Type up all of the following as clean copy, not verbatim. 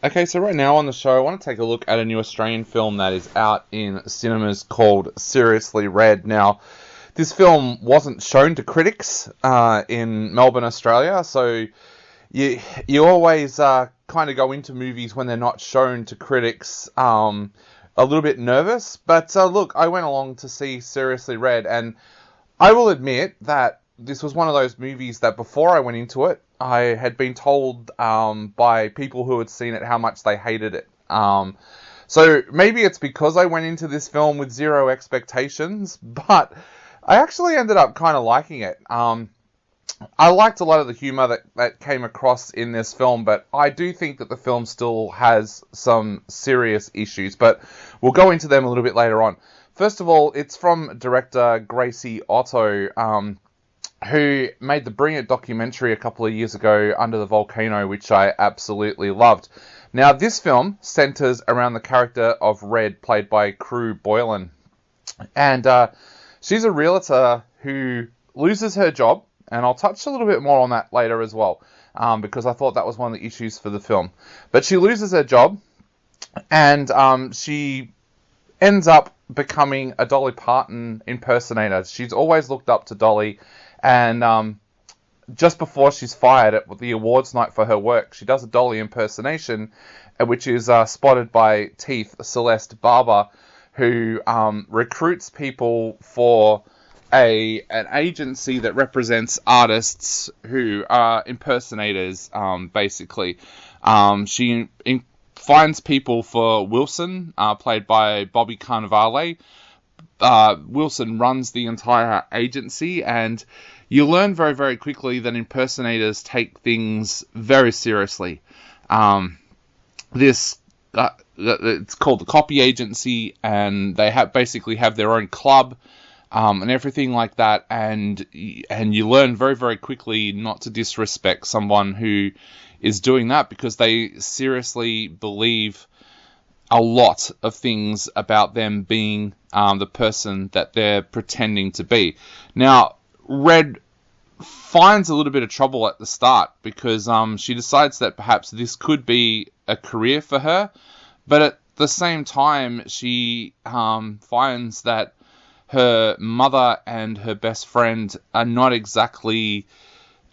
Okay, so right now on the show, I want to take a look at a new Australian film that is out in cinemas called Seriously Red. Now, this film wasn't shown to critics in Melbourne, Australia, so you always kind of go into movies when they're not shown to critics a little bit nervous. But look, I went along to see Seriously Red, and I will admit that this was one of those movies that before I went into it, I had been told by people who had seen it how much they hated it. So maybe it's because I went into this film with zero expectations, but I actually ended up kind of liking it. I liked a lot of the humor that came across in this film, but I do think that the film still has some serious issues, but we'll go into them a little bit later on. First of all, it's from director Gracie Otto, who made the brilliant documentary a couple of years ago, Under the Volcano, which I absolutely loved. Now, this film centers around the character of Red, played by Crew Boylan. And she's a realtor who loses her job, and I'll touch a little bit more on that later as well, because I thought that was one of the issues for the film. But she loses her job, and she ends up becoming a Dolly Parton impersonator. She's always looked up to Dolly, and just before she's fired at the awards night for her work, she does a Dolly impersonation, which is spotted by Teeth Celeste Barber, who recruits people for an agency that represents artists who are impersonators, basically. She finds people for Wilson, played by Bobby Cannavale. Wilson runs the entire agency, and you learn very, very quickly that impersonators take things very seriously. It's called the Copy Agency, and they basically have their own club, and everything like that, and you learn very, very quickly not to disrespect someone who is doing that, because they seriously believe a lot of things about them being the person that they're pretending to be. Now, Red finds a little bit of trouble at the start, because she decides that perhaps this could be a career for her, but at the same time, she finds that her mother and her best friend are not exactly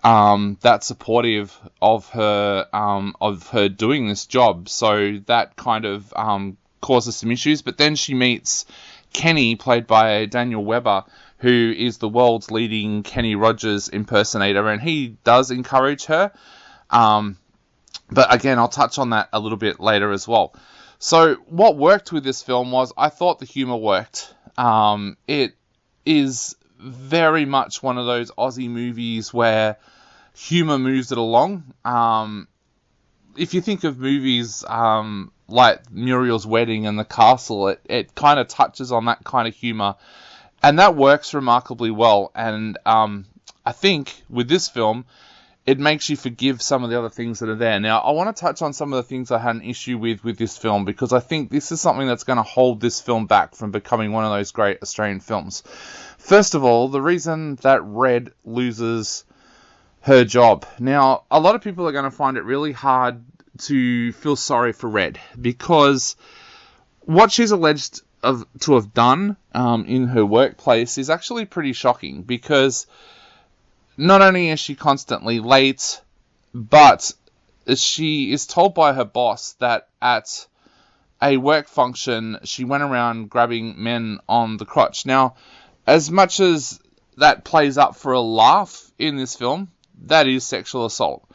that supportive of her doing this job. So that kind of causes some issues. But then she meets Kenny, played by Daniel Webber, who is the world's leading Kenny Rogers impersonator, and he does encourage her. But again, I'll touch on that a little bit later as well. So what worked with this film was, I thought the humor worked. It is very much one of those Aussie movies where humor moves it along. If you think of movies like Muriel's Wedding and The Castle, it kind of touches on that kind of humor, and that works remarkably well. And I think with this film, it makes you forgive some of the other things that are there. Now, I want to touch on some of the things I had an issue with this film, because I think this is something that's going to hold this film back from becoming one of those great Australian films. First of all, the reason that Red loses her job. Now, a lot of people are going to find it really hard to feel sorry for Red, because what she's alleged to have done in her workplace is actually pretty shocking, because not only is she constantly late, but she is told by her boss that at a work function, she went around grabbing men on the crotch. Now, as much as that plays up for a laugh in this film, that is sexual assault.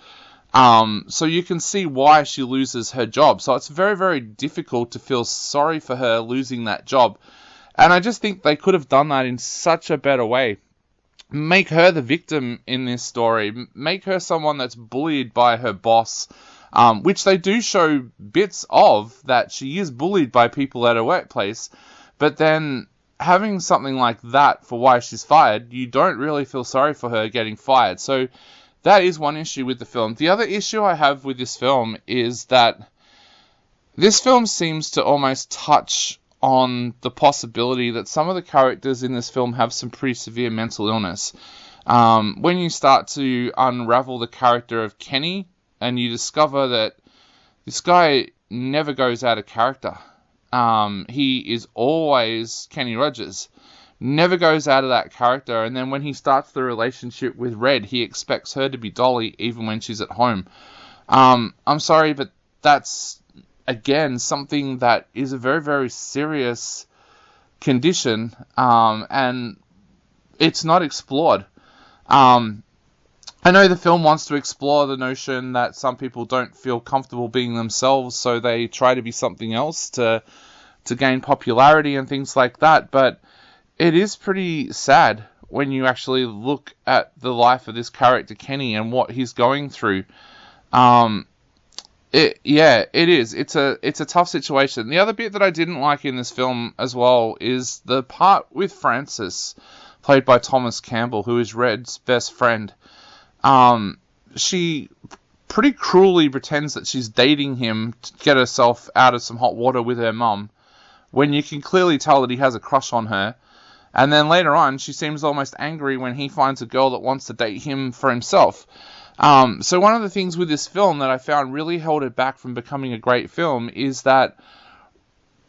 So you can see why she loses her job. So it's very, very difficult to feel sorry for her losing that job. And I just think they could have done that in such a better way. Make her the victim in this story. Make her someone that's bullied by her boss, which they do show bits of, that she is bullied by people at her workplace. But then having something like that for why she's fired, you don't really feel sorry for her getting fired. So that is one issue with the film. The other issue I have with this film is that this film seems to almost touch on the possibility that some of the characters in this film have some pretty severe mental illness. When you start to unravel the character of Kenny, and you discover that This guy never goes out of character. He is always Kenny Rogers. Never goes out of that character, and then when he starts the relationship with Red, he expects her to be Dolly even when she's at home. I'm sorry, but that's, again, something that is a very, very serious condition, and it's not explored. I know the film wants to explore the notion that some people don't feel comfortable being themselves, so they try to be something else to gain popularity and things like that, but it is pretty sad when you actually look at the life of this character, Kenny, and what he's going through. It is. It's a tough situation. The other bit that I didn't like in this film as well is the part with Frances, played by Thomas Campbell, who is Red's best friend. She pretty cruelly pretends that she's dating him to get herself out of some hot water with her mum, when you can clearly tell that he has a crush on her. And then later on, she seems almost angry when he finds a girl that wants to date him for himself. So one of the things with this film that I found really held it back from becoming a great film is that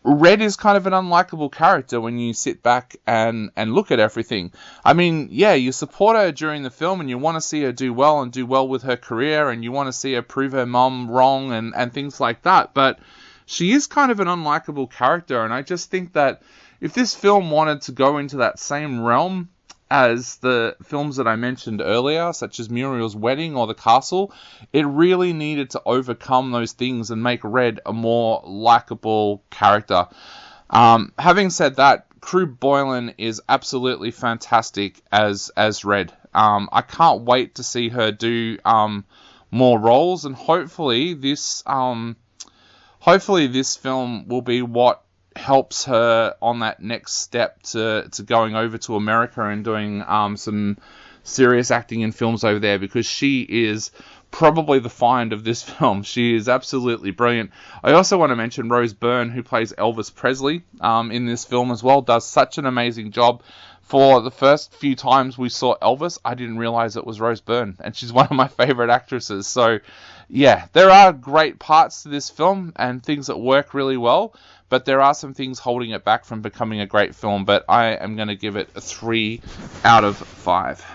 Red is kind of an unlikable character when you sit back and look at everything. I mean, yeah, you support her during the film and you want to see her do well and do well with her career, and you want to see her prove her mum wrong and things like that, but she is kind of an unlikable character, and I just think that if this film wanted to go into that same realm as the films that I mentioned earlier, such as Muriel's Wedding or The Castle, it really needed to overcome those things and make Red a more likable character. Having said that, Crew Boylan is absolutely fantastic as Red. I can't wait to see her do more roles, and hopefully this film will be what helps her on that next step to going over to America and doing some serious acting in films over there, because she is probably the find of this film. She is absolutely brilliant. I also want to mention Rose Byrne, who plays Elvis Presley in this film as well, does such an amazing job. For the first few times we saw Elvis, I didn't realize it was Rose Byrne, and she's one of my favorite actresses. So yeah, there are great parts to this film and things that work really well, but there are some things holding it back from becoming a great film. But I am going to give it a 3 out of 5.